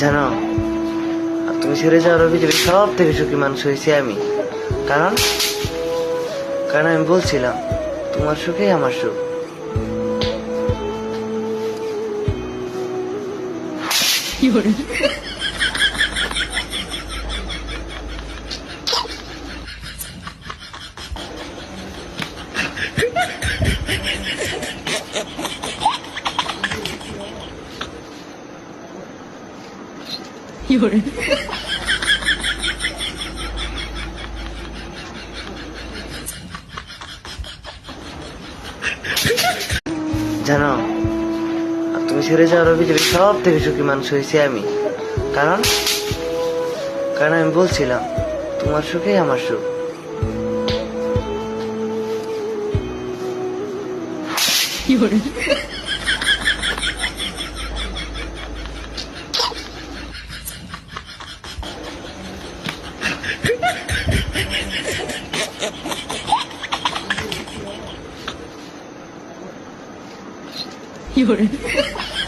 জানো, তুমি ছেড়ে যাওয়ার পৃথিবীর সব থেকে সুখী মানুষ হয়েছি আমি। কারণ কারণ আমি বলছিলাম তোমার সুখেই আমার সুখ। জানো, তুমি ছেড়ে যাওয়ার পৃথিবীর সব থেকে সুখী মানুষ হয়েছি আমি। কারণ কারণ আমি বলছিলাম তোমার সুখেই আমার সুখ।有人。